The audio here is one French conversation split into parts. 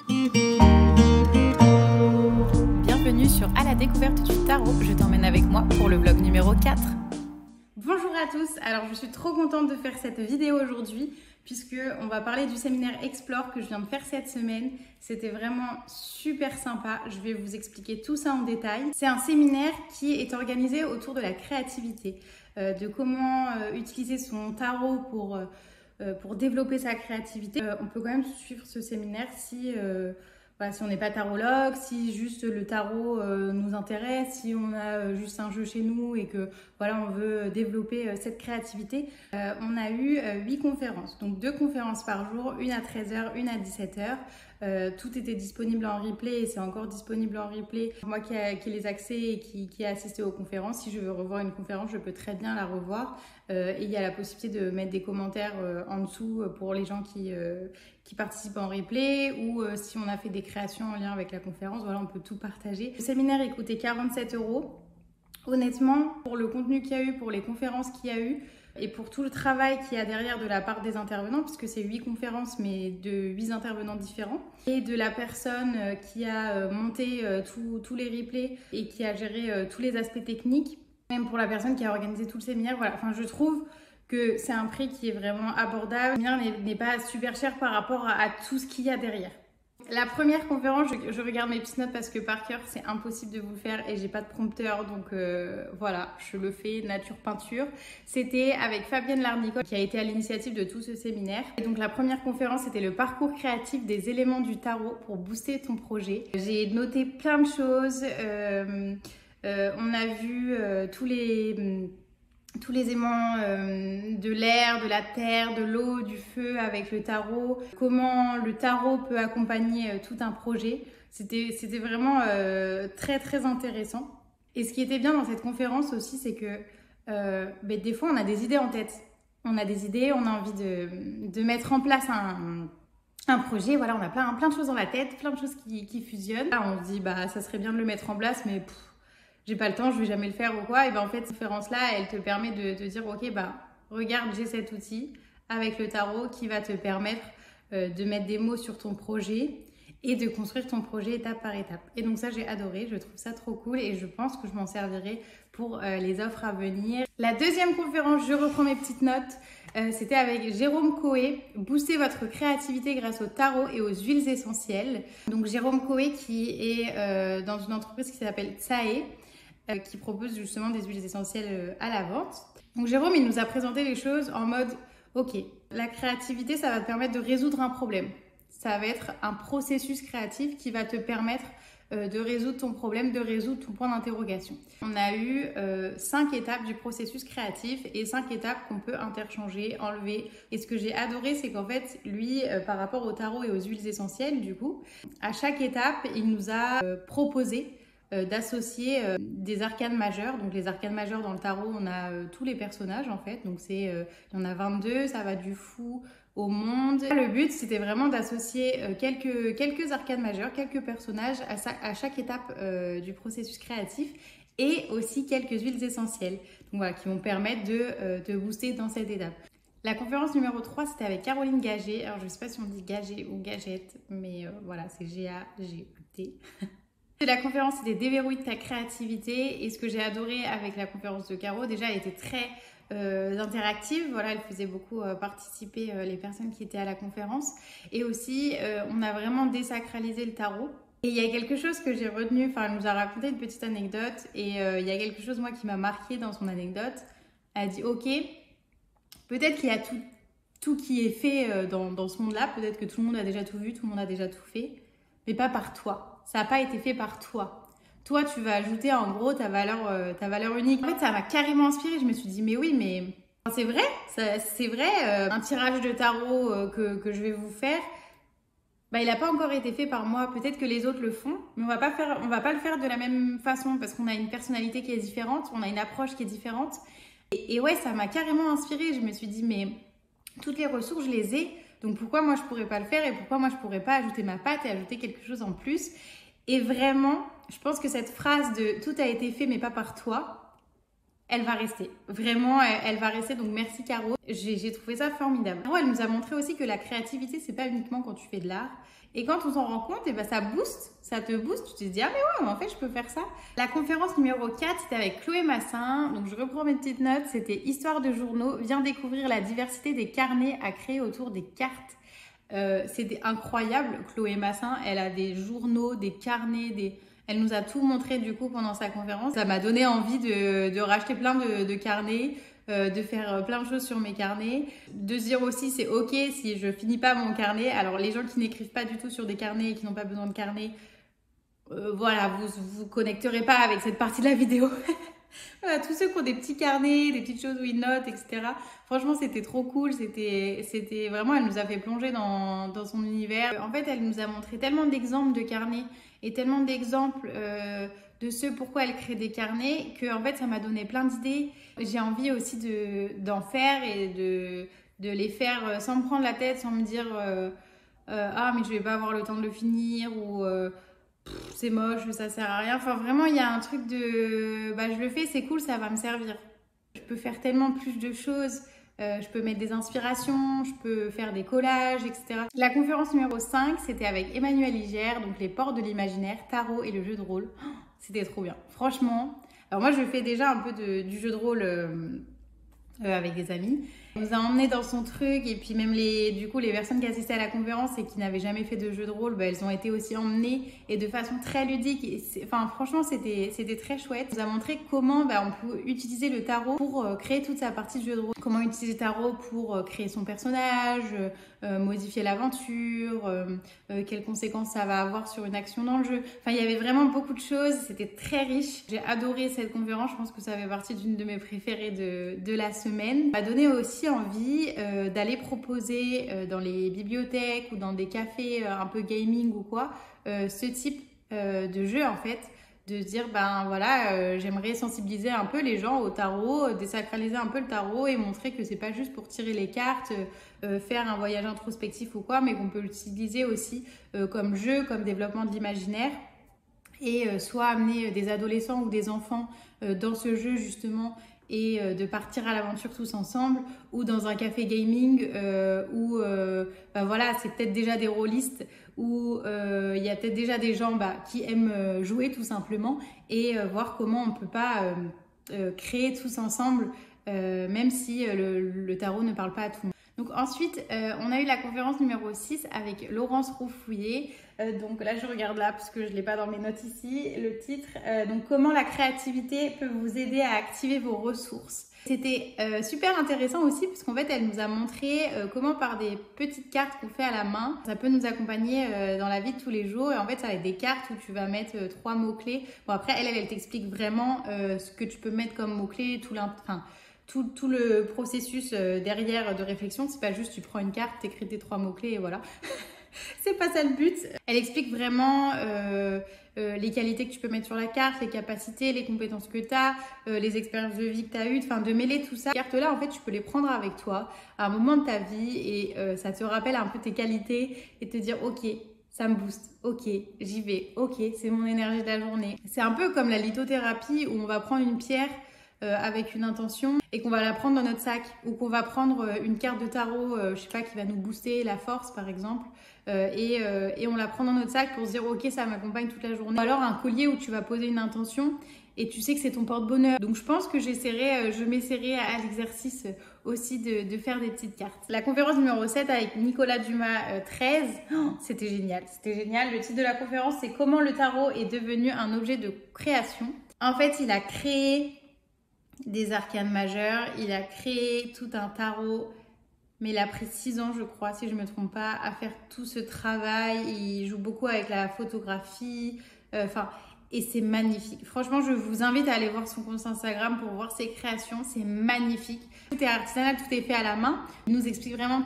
Bienvenue sur À la découverte du tarot, je t'emmène avec moi pour le vlog numéro 4. Bonjour à tous, alors je suis trop contente de faire cette vidéo aujourd'hui puisque on va parler du séminaire Explore que je viens de faire cette semaine. C'était vraiment super sympa, je vais vous expliquer tout ça en détail. C'est un séminaire qui est organisé autour de la créativité, de comment utiliser son tarot pour développer sa créativité. On peut quand même suivre ce séminaire si on n'est pas tarologue, si juste le tarot nous intéresse, si on a juste un jeu chez nous et que voilà, on veut développer cette créativité. On a eu 8 conférences, donc 2 conférences par jour, une à 13h, une à 17h. Tout était disponible en replay et c'est encore disponible en replay. Moi qui ai les accès et qui ai assisté aux conférences, si je veux revoir une conférence, je peux très bien la revoir. Et il y a la possibilité de mettre des commentaires en dessous pour les gens qui participent en replay ou si on a fait des créations en lien avec la conférence, voilà, on peut tout partager. Le séminaire il coûtait 47 €. Honnêtement, pour le contenu qu'il y a eu, pour les conférences qu'il y a eu et pour tout le travail qu'il y a derrière de la part des intervenants, puisque c'est 8 conférences mais de 8 intervenants différents, et de la personne qui a monté tous les replays et qui a géré tous les aspects techniques, même pour la personne qui a organisé tout le séminaire, voilà. Enfin, je trouve que c'est un prix qui est vraiment abordable. Le séminaire n'est pas super cher par rapport à tout ce qu'il y a derrière. La première conférence, je regarde mes petites notes parce que par cœur, c'est impossible de vous le faire et j'ai pas de prompteur, donc voilà, je le fais nature peinture. C'était avec Fabienne Larnicole qui a été à l'initiative de tout ce séminaire. Et donc la première conférence, c'était le parcours créatif des éléments du tarot pour booster ton projet. J'ai noté plein de choses. On a vu tous les aimants de l'air, de la terre, de l'eau, du feu avec le tarot, comment le tarot peut accompagner tout un projet. C'était vraiment très très intéressant. Et ce qui était bien dans cette conférence aussi, c'est que des fois on a des idées en tête. On a des idées, on a envie de mettre en place un projet, voilà, on a plein de choses dans la tête, plein de choses qui fusionnent. Là, on se dit, ça serait bien de le mettre en place, mais j'ai pas le temps, je vais jamais le faire ou quoi. Et en fait, cette conférence-là, elle te permet de dire, ok, regarde, j'ai cet outil avec le tarot qui va te permettre de mettre des mots sur ton projet et de construire ton projet étape par étape. Et donc ça, j'ai adoré, je trouve ça trop cool et je pense que je m'en servirai pour les offres à venir. La deuxième conférence, je reprends mes petites notes, c'était avec Jérôme Coé, booster votre créativité grâce au tarot et aux huiles essentielles. Donc Jérôme Coé qui est dans une entreprise qui s'appelle Tsae, qui propose justement des huiles essentielles à la vente. Donc Jérôme, il nous a présenté les choses en mode, ok, la créativité, ça va te permettre de résoudre un problème. Ça va être un processus créatif qui va te permettre de résoudre ton problème, de résoudre ton point d'interrogation. On a eu 5 étapes du processus créatif et 5 étapes qu'on peut interchanger, enlever. Et ce que j'ai adoré, c'est qu'en fait, lui, par rapport au tarot et aux huiles essentielles, du coup, à chaque étape, il nous a proposé d'associer des arcanes majeurs. Donc les arcanes majeurs dans le tarot, on a tous les personnages en fait. Donc il y en a 22, ça va du fou au monde. Le but, c'était vraiment d'associer quelques arcanes majeurs, quelques personnages à chaque étape du processus créatif et aussi quelques huiles essentielles. Donc voilà, qui vont permettre de booster dans cette étape. La conférence numéro 3, c'était avec Caroline Gaget. Alors je ne sais pas si on dit Gaget ou Gagette, mais voilà, c'est G-A-G-E-T. La conférence, c'était déverrouiller ta créativité et ce que j'ai adoré avec la conférence de Caro, déjà elle était très interactive, voilà, elle faisait beaucoup participer les personnes qui étaient à la conférence et aussi on a vraiment désacralisé le tarot. Et il y a quelque chose que j'ai retenu, enfin elle nous a raconté une petite anecdote et il y a quelque chose moi qui m'a marqué dans son anecdote. Elle a dit ok, peut-être qu'il y a tout qui est fait dans ce monde-là, peut-être que tout le monde a déjà tout vu, tout le monde a déjà tout fait, mais pas par toi. Ça n'a pas été fait par toi. Toi, tu vas ajouter en gros ta valeur unique. En fait, ça m'a carrément inspirée. Je me suis dit, mais oui, mais c'est vrai, un tirage de tarot que je vais vous faire, il n'a pas encore été fait par moi. Peut-être que les autres le font, mais on va pas le faire de la même façon parce qu'on a une personnalité qui est différente, on a une approche qui est différente. Et ouais, ça m'a carrément inspirée. Je me suis dit, mais toutes les ressources, je les ai. Donc pourquoi moi je pourrais pas le faire et pourquoi moi je pourrais pas ajouter ma patte et ajouter quelque chose en plus. Et vraiment, je pense que cette phrase de tout a été fait mais pas par toi, elle va rester. Vraiment, elle va rester. Donc, merci Caro. J'ai trouvé ça formidable. Caro, elle nous a montré aussi que la créativité, c'est pas uniquement quand tu fais de l'art. Et quand on s'en rend compte, et ben, ça booste, ça te booste. Tu te dis, ah mais ouais, mais en fait, je peux faire ça. La conférence numéro 4, c'était avec Chloé Massin. Donc, je reprends mes petites notes. C'était Histoire de journaux. Viens découvrir la diversité des carnets à créer autour des cartes. C'était incroyable. Chloé Massin, elle a des journaux, des carnets, Elle nous a tout montré du coup pendant sa conférence. Ça m'a donné envie de racheter plein de carnets, de faire plein de choses sur mes carnets. De se dire aussi c'est ok si je finis pas mon carnet. Alors les gens qui n'écrivent pas du tout sur des carnets et qui n'ont pas besoin de carnet, voilà, vous connecterez pas avec cette partie de la vidéo. Voilà, tous ceux qui ont des petits carnets, des petites choses où ils notent, etc. Franchement, c'était trop cool. C'était vraiment, elle nous a fait plonger dans son univers. En fait, elle nous a montré tellement d'exemples de carnets et tellement d'exemples de ce pourquoi elle crée des carnets que en fait, ça m'a donné plein d'idées. J'ai envie aussi d'en faire et de les faire sans me prendre la tête, sans me dire ah mais je vais pas avoir le temps de le finir ou c'est moche, ça sert à rien. Enfin, vraiment, il y a un truc de bah, je le fais, c'est cool, ça va me servir. Je peux faire tellement plus de choses. Je peux mettre des inspirations, je peux faire des collages, etc. La conférence numéro 5, c'était avec Emmanuel Igère, donc les portes de l'imaginaire, tarot et le jeu de rôle. Oh, c'était trop bien. Franchement, alors moi, je fais déjà un peu du jeu de rôle avec des amis. Elle nous a emmenés dans son truc et puis même du coup les personnes qui assistaient à la conférence et qui n'avaient jamais fait de jeu de rôle, bah, elles ont été aussi emmenées et de façon très ludique. Enfin franchement c'était très chouette. Elle nous a montré comment on peut utiliser le tarot pour créer toute sa partie de jeu de rôle. Comment utiliser le tarot pour créer son personnage, modifier l'aventure, quelles conséquences ça va avoir sur une action dans le jeu. Enfin il y avait vraiment beaucoup de choses, c'était très riche. J'ai adoré cette conférence, je pense que ça fait partie d'une de mes préférées de la semaine. Ça m'a donné aussi envie d'aller proposer dans les bibliothèques ou dans des cafés un peu gaming ou quoi, ce type de jeu en fait, de se dire ben voilà, j'aimerais sensibiliser un peu les gens au tarot, désacraliser un peu le tarot et montrer que c'est pas juste pour tirer les cartes, faire un voyage introspectif ou quoi, mais qu'on peut l'utiliser aussi comme jeu, comme développement de l'imaginaire et soit amener des adolescents ou des enfants dans ce jeu justement et de partir à l'aventure tous ensemble ou dans un café gaming où voilà, c'est peut-être déjà des rôlistes où il y a peut-être déjà des gens qui aiment jouer tout simplement et voir comment on peut pas créer tous ensemble même si le tarot ne parle pas à tout le monde. Donc ensuite, on a eu la conférence numéro 6 avec Laurence Roufouillet. Donc là, je regarde là parce que je ne l'ai pas dans mes notes ici, le titre. Donc comment la créativité peut vous aider à activer vos ressources. C'était super intéressant aussi parce qu'en fait, elle nous a montré comment par des petites cartes qu'on fait à la main, ça peut nous accompagner dans la vie de tous les jours. Et en fait, ça va être des cartes où tu vas mettre 3 mots-clés. Bon après, elle t'explique vraiment ce que tu peux mettre comme mots-clés, tout le processus derrière de réflexion. C'est pas juste tu prends une carte, t'écris tes 3 mots-clés et voilà. C'est pas ça le but. Elle explique vraiment les qualités que tu peux mettre sur la carte, les capacités, les compétences que tu as, les expériences de vie que tu as eues, enfin de mêler tout ça. Ces cartes-là, en fait, tu peux les prendre avec toi à un moment de ta vie et ça te rappelle un peu tes qualités et te dire ok, ça me booste, ok, j'y vais, ok, c'est mon énergie de la journée. C'est un peu comme la lithothérapie où on va prendre une pierre avec une intention et qu'on va la prendre dans notre sac ou qu'on va prendre une carte de tarot, je sais pas, qui va nous booster la force par exemple et on la prend dans notre sac pour se dire ok, ça m'accompagne toute la journée. Ou alors un collier où tu vas poser une intention et tu sais que c'est ton porte-bonheur. Donc je pense que je m'essaierai à l'exercice aussi de faire des petites cartes. La conférence numéro 7 avec Nicolas Dumas 13, c'était génial. C'était génial. Le titre de la conférence, c'est comment le tarot est devenu un objet de création. En fait, il a créé des arcanes majeurs, il a créé tout un tarot, mais il a pris 6 ans, je crois, si je ne me trompe pas, à faire tout ce travail. Il joue beaucoup avec la photographie, et c'est magnifique. Franchement, je vous invite à aller voir son compte Instagram pour voir ses créations, c'est magnifique. Tout est artisanal, tout est fait à la main. Il nous explique vraiment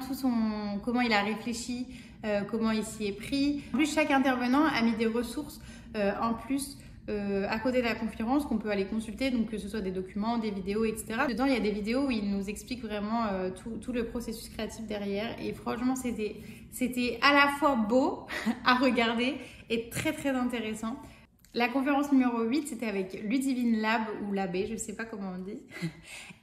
comment il a réfléchi, comment il s'y est pris. En plus, chaque intervenant a mis des ressources en plus à côté de la conférence qu'on peut aller consulter, donc que ce soit des documents, des vidéos, etc. Dedans, il y a des vidéos où il nous explique vraiment tout le processus créatif derrière. Et franchement, c'était à la fois beau à regarder et très très intéressant. La conférence numéro 8, c'était avec Ludivine Lab ou Labé, je ne sais pas comment on dit.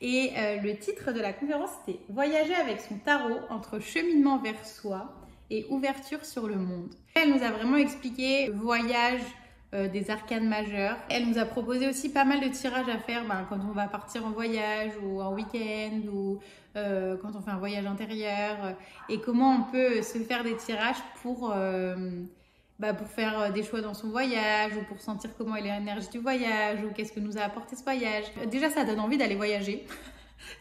Et le titre de la conférence, c'était « Voyager avec son tarot entre cheminement vers soi et ouverture sur le monde ». Elle nous a vraiment expliqué le voyage des arcanes majeurs. Elle nous a proposé aussi pas mal de tirages à faire quand on va partir en voyage ou en week-end ou quand on fait un voyage intérieur et comment on peut se faire des tirages pour faire des choix dans son voyage ou pour sentir comment est l'énergie du voyage ou qu'est-ce que nous a apporté ce voyage. Déjà, ça donne envie d'aller voyager,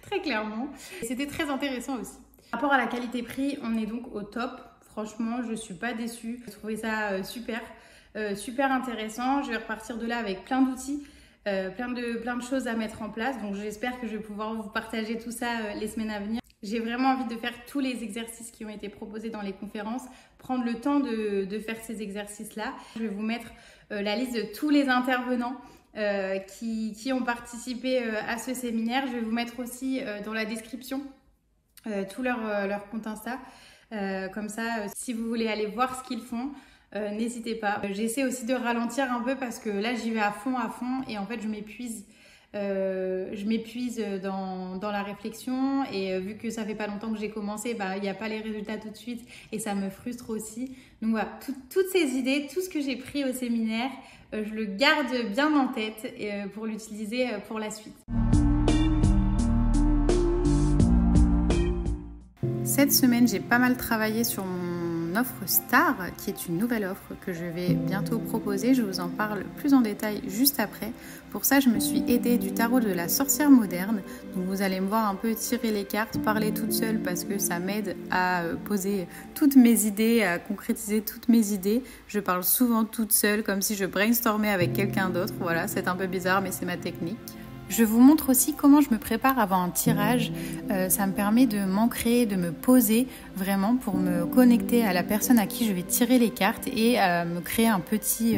très clairement. C'était très intéressant aussi. Par rapport à la qualité-prix, on est donc au top. Franchement, je ne suis pas déçue. J'ai trouvé ça super intéressant. Je vais repartir de là avec plein d'outils, plein de choses à mettre en place. Donc, j'espère que je vais pouvoir vous partager tout ça les semaines à venir. J'ai vraiment envie de faire tous les exercices qui ont été proposés dans les conférences, prendre le temps de faire ces exercices-là. Je vais vous mettre la liste de tous les intervenants qui ont participé à ce séminaire. Je vais vous mettre aussi dans la description tout leur compte Insta. Comme ça, si vous voulez aller voir ce qu'ils font, n'hésitez pas. J'essaie aussi de ralentir un peu parce que là, j'y vais à fond et en fait, je m'épuise. Dans la réflexion et vu que ça fait pas longtemps que j'ai commencé, il n'y a pas les résultats tout de suite et ça me frustre aussi. Donc voilà, toutes ces idées, tout ce que j'ai pris au séminaire, je le garde bien en tête pour l'utiliser pour la suite. Cette semaine, j'ai pas mal travaillé sur mon offre Star, qui est une nouvelle offre que je vais bientôt proposer. Je vous en parle plus en détail juste après. Pour ça, je me suis aidée du tarot de la sorcière moderne. Donc vous allez me voir un peu tirer les cartes, parler toute seule parce que ça m'aide à poser toutes mes idées, à concrétiser toutes mes idées. Je parle souvent toute seule, comme si je brainstormais avec quelqu'un d'autre. Voilà, c'est un peu bizarre, mais c'est ma technique. Je vous montre aussi comment je me prépare avant un tirage. Ça me permet de m'ancrer, de me poser vraiment pour me connecter à la personne à qui je vais tirer les cartes et me créer un petit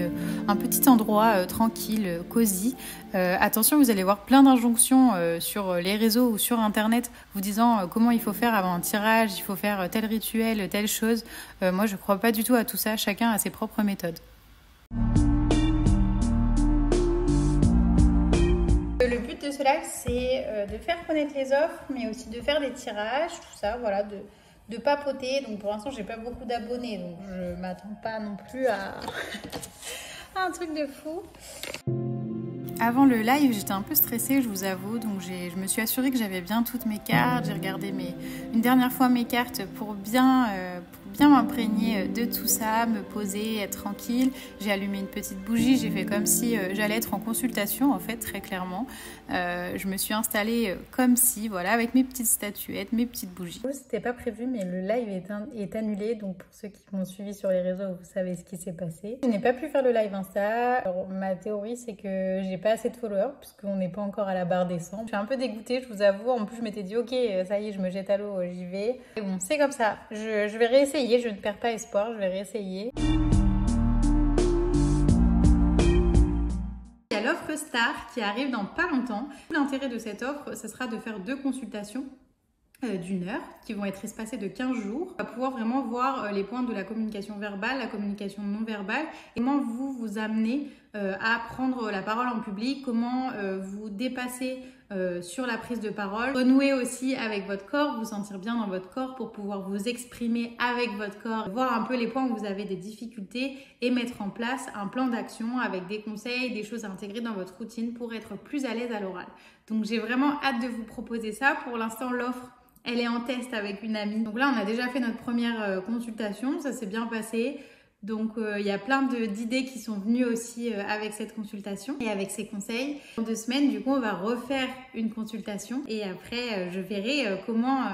endroit tranquille, cosy. Attention, vous allez voir plein d'injonctions sur les réseaux ou sur internet vous disant comment il faut faire avant un tirage, il faut faire tel rituel, telle chose. Moi, je ne crois pas du tout à tout ça. Chacun a ses propres méthodes. Le but de cela, c'est de faire connaître les offres, mais aussi de faire des tirages, tout ça, voilà, de papoter. Donc pour l'instant, j'ai pas beaucoup d'abonnés, donc je m'attends pas non plus à un truc de fou. Avant le live, j'étais un peu stressée, je vous avoue, donc je me suis assurée que j'avais bien toutes mes cartes. J'ai regardé une dernière fois mes cartes pour bien m'imprégner de tout ça, me poser, être tranquille. J'ai allumé une petite bougie, j'ai fait comme si j'allais être en consultation, en fait, très clairement. Je me suis installée comme si, voilà, avec mes petites statuettes, mes petites bougies. C'était pas prévu, mais le live est annulé, donc pour ceux qui m'ont suivi sur les réseaux, vous savez ce qui s'est passé. Je n'ai pas pu faire le live Insta. Alors, ma théorie, c'est que j'ai pas assez de followers, puisqu'on n'est pas encore à la barre des 100. Je suis un peu dégoûtée, je vous avoue. En plus, je m'étais dit, ok, ça y est, je me jette à l'eau, j'y vais. Et bon, c'est comme ça. Je vais réessayer, je ne perds pas espoir, je vais réessayer. Il y a l'offre Star qui arrive dans pas longtemps. L'intérêt de cette offre, ce sera de faire 2 consultations d'1 heure qui vont être espacées de 15 jours. On va pouvoir vraiment voir les points de la communication verbale, la communication non verbale et comment vous amener à prendre la parole en public, comment vous dépasser sur la prise de parole, renouer aussi avec votre corps, vous sentir bien dans votre corps pour pouvoir vous exprimer avec votre corps, voir un peu les points où vous avez des difficultés et mettre en place un plan d'action avec des conseils, des choses à intégrer dans votre routine pour être plus à l'aise à l'oral. Donc j'ai vraiment hâte de vous proposer ça. Pour l'instant, l'offre elle est en test avec une amie. Donc là, on a déjà fait notre première consultation. Ça s'est bien passé. Donc, il y a plein d'idées qui sont venues aussi avec cette consultation et avec ces conseils. Dans 2 semaines, du coup, on va refaire une consultation. Et après, je verrai comment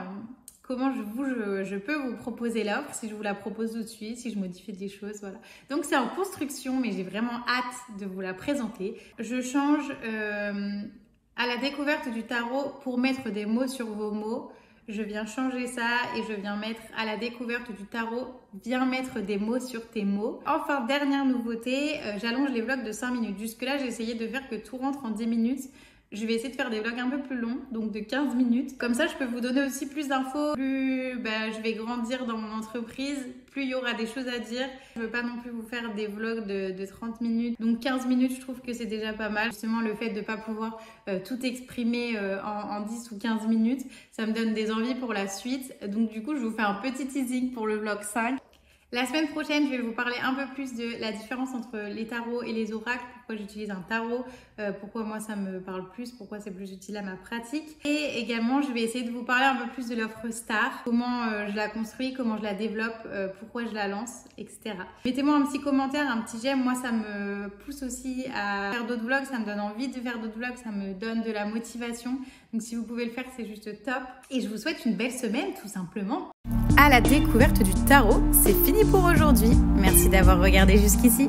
je peux vous proposer l'offre, si je vous la propose tout de suite, si je modifie des choses, voilà. Donc, c'est en construction, mais j'ai vraiment hâte de vous la présenter. Je change à la découverte du tarot pour mettre des mots sur vos mots. Je viens changer ça et je viens mettre à la découverte du tarot, viens mettre des mots sur tes mots. Enfin, dernière nouveauté, j'allonge les vlogs de 5 minutes. Jusque-là, j'ai essayé de faire que tout rentre en 10 minutes. Je vais essayer de faire des vlogs un peu plus longs, donc de 15 minutes. Comme ça, je peux vous donner aussi plus d'infos. Plus je vais grandir dans mon entreprise, plus il y aura des choses à dire. Je veux pas non plus vous faire des vlogs de 30 minutes. Donc 15 minutes, je trouve que c'est déjà pas mal. Justement, le fait de pas pouvoir tout exprimer en 10 ou 15 minutes, ça me donne des envies pour la suite. Donc du coup, je vous fais un petit teasing pour le vlog 5. La semaine prochaine, je vais vous parler un peu plus de la différence entre les tarots et les oracles, pourquoi j'utilise un tarot, pourquoi moi ça me parle plus, pourquoi c'est plus utile à ma pratique. Et également, je vais essayer de vous parler un peu plus de l'offre Star, comment je la construis, comment je la développe, pourquoi je la lance, etc. Mettez-moi un petit commentaire, un petit j'aime, moi ça me pousse aussi à faire d'autres vlogs, ça me donne envie de faire d'autres vlogs, ça me donne de la motivation. Donc si vous pouvez le faire, c'est juste top. Et je vous souhaite une belle semaine, tout simplement. À la découverte du tarot, c'est fini pour aujourd'hui. Merci d'avoir regardé jusqu'ici.